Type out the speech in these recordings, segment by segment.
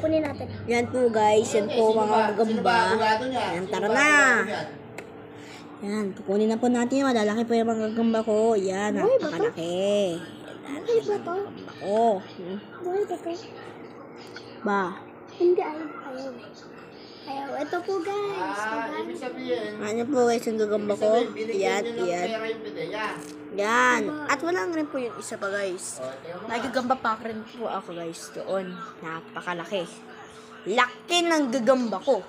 Kunin natin. Yan po guys, yan po mga gagamba. Yan, tara na. Yan, kukunin na po natin. Malalaki po yung mga gagamba ko. Yan, napakalaki. Buhay ba to? Oo. Buhay ba to? Ba? Hindi, ayaw. Ayaw. Ito po guys. Ibig sabihin, Ano po guys yung gagamba ko? Yan, yan. Yan. At wala rin po yung isa pa guys. Nagagamba pa rin po ako guys doon. Napakalaki. Laki ng gagamba ko.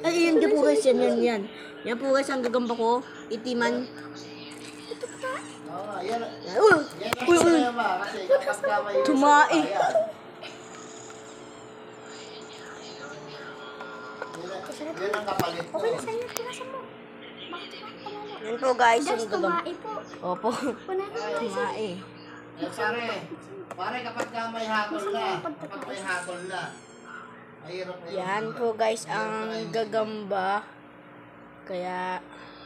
Ay, yan po guys. Yan. Yan po guys ang gagamba ko. Itiman. Uy. Tumae. Yan ang kapalit mo. Okay na sa'yo. Tinasan mo. Bakit panalo? Yan po guys yung Guys, gagamba. tumae po. Opo. Panalo guys. Tumae. Pare kapag ka may hakol na, mahirap na yun. Yan po guys ang gagamba. Kaya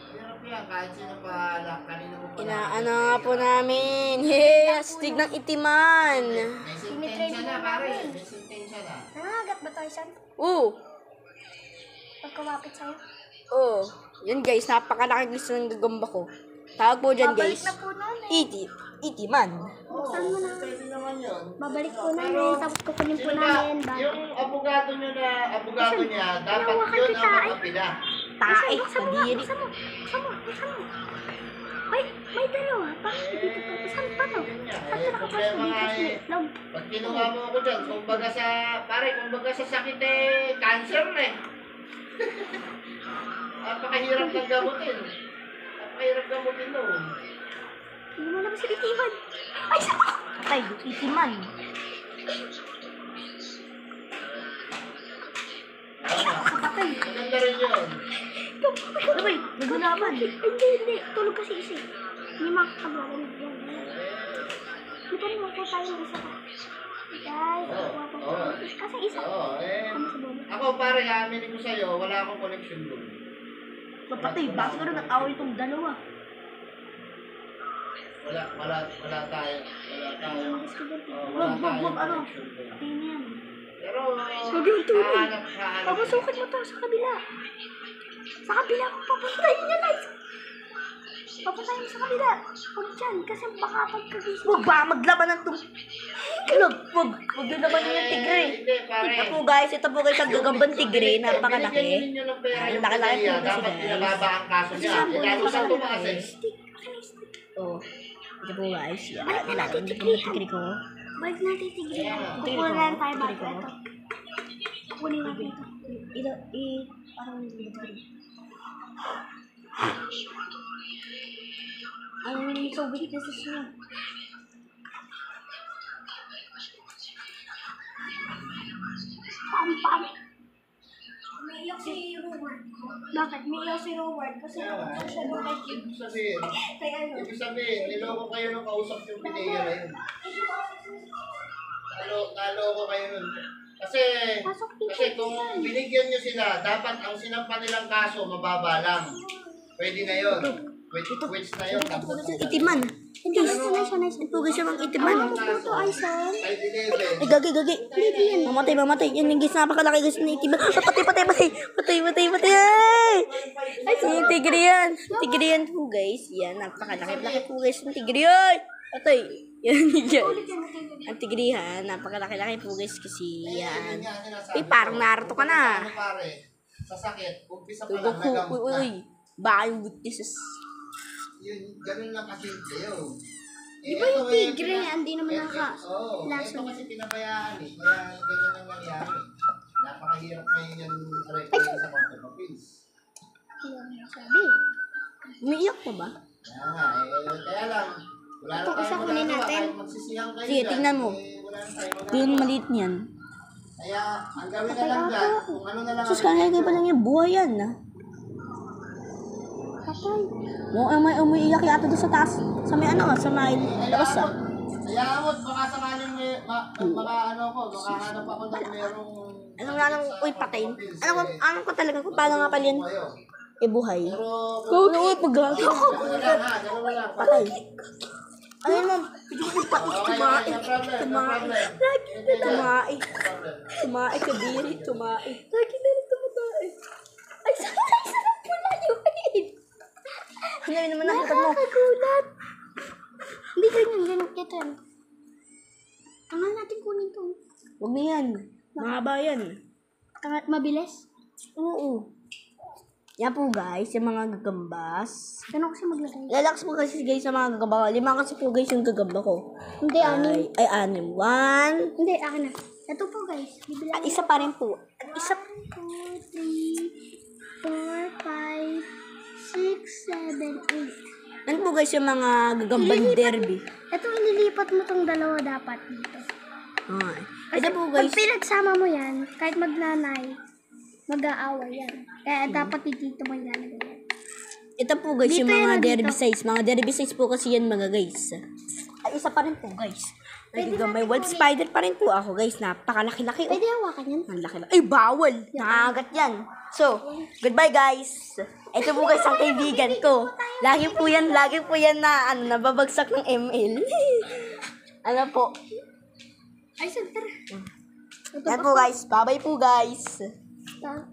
Mahirap yan, kahit sino pa, kanina mo pa. inaano nga po namin. Yes! Astig ng itiman. May sentensya na, pare. May sentensya na. Nangagat ba to isan? Pag kumapit sa'yo? Yan guys, napakalaki gusto ng gagamba ko. Tawag po dyan guys. Babalik na po namin. Itiman. Buksan mo na. Pwede naman yun. Babalik po namin. Tapos kukunin po namin. Yung abogado niya, dapat yun ang makapila. Tae. Buksan mo. Kadiri. Buksan mo. Ay, may dalawa. Bakit dito pa? Saan pa to? Saan ka Problema nga eh. Pag kinuha mo ako dyan, kumbaga sa sakit cancer na eh. Napakahirap ng gamutin. Napakahirap gamutin noon. Hindi mo labas sa itiman. Ay, saan ako? Patay. Itiman. Patay. Maganda rin yun. Ano ba yun? Nagulaman. Hindi. Tulog kasi isa. Hindi makakabala. Hindi pa rin wako tayo isa pa. Guys, kasi isa. Ako pare, aminin ko sa'yo, wala akong connection doon. Mapatay. Bakit ko rin nag-away itong dalawa? Wala tayo. Wag, ano? connection doon. Tingnan. Pero, Hahanap. hahanap. Papasukin mo to sa kabila. Sa kabila ko papuntahin niya, guys. Papuntahin mo sa kabila. Huwag dyan, kasi baka pagkagising. Huwag ba maglaban ng Huwag naman yung tigre. Hindi, pare. Ito po guys ang gagambang tigre. Napakalaki. Binigyan ninyo ng pera yung Laki-laki po PDEA, kasi, dapat guys. pinababa ang kaso niya. Kaya kung saan tumakas eh. Ito po guys. Yan. Natin yung tigre ko. Balik natin tigil. Kukunin lang tayo bago ito. Kukunin natin ito. Parang tigre. Ang so weaknesses niya. Pam. Umiiyak si Robert. Bakit? Umiiyak si Robert kasi nakapag siya doon kay Kim. Ibig sabihin, niloko kayo nung kausap yung PDEA na yun. Naloko kayo nun. Kasi kung binigyan nyo sila, dapat ang sinampa nilang kaso, mababa lang. Pwede na yun. Which na yun. Itiman. Hindi, sanay. Ito guys yung itiman. Ito ay son. Ay, 11. Ay, gagi. Mamatay. Yan yung guys, napakalaki guys ng itiman. Patay. Ay, tigre yan. Tigre yan po guys. Yan, napakalaki po guys ng tigre yan. Patay. Yan. Ang tigrihan, napakalaki-laki po guys kasi yan. Uy, parang Naruto ka na. Sa sakit, umpisa pa lang Goku, nagamot na. uy. Baka yung weaknesses. Yun, ganun lang kasi yun. Di ba yung tigre, hindi naman Oo, laso ito kasi pinabayaan eh. Kaya ganun ang nangyari. Napakahirap ngayon yung record sa Court of Appeals. Sabi. Umiiyak pa ba? Kaya lang, wala na Ito kasi tayong kunin magagawa. natin. Kahit magsisiyang kayo Sige, dyan, tingnan mo. wala na tayong magagawa. Yung maliit niyan. Kaya, ang gawin na lang dyan, kung ano na lang Sus, kaya pa lang yung buhay yan ah. Patay. May umiiyak yata doon sa taas. Sa may labas ah. Kaya mo, baka sakaling baka hanap ako ng merong... Uy, patayin. Alam ko talaga kung paano nga pala yan. Buhay. Pero, Uy, pag-gago. gano'n lang ha, gano'n lang. Patay. Ayun mo, tumae. No problem. Lagi na tumae. Tumae, kadiri, tumae. Lagi na lang tumae. Ay, sarap pula yun. Ano naman nakita mo? Nakakagulat. Hindi ganyan ito. Ang natin kunin to. Huwag na yan. Mahaba yan. Mabilis. Oo. Yan po guys, yung mga gagambas. Ganun kasi maglagay. Lalakas po kasi guys sa mga gagamba ko. 5 kasi po guys yung gagamba ko. Hindi, anim. Ay, 6. 1. Hindi, akin na. Ito po guys. Bibilang. Isa pa rin po. Isa 2, 3, 4, 5, 6, 7, 8. Yan po guys yung mga gagambang derby. Ito, ililipat mo tong dalawa dapat dito. Okay. Kasi Ito po pag guys. pinagsama mo yan, kahit magnanay, mag-aaway yan. Kaya dapat dito mo ilalagay yan. Ito po guys Dito yung mga yan, derby dito. size. Mga derby size po kasi yan mga guys. Ay, isa pa rin po guys. May wild spider pa rin po ako guys. Napakalaki-laki. Pwede hawakan yan? Ang laki na. Ay, bawal. Nakagat yan. So, goodbye guys. Ito po guys ang kaibigan ko. Lagi po yan na nababagsak ng ML. Ano po? Ay, center. Yan po guys. Bye-bye po guys. Ta-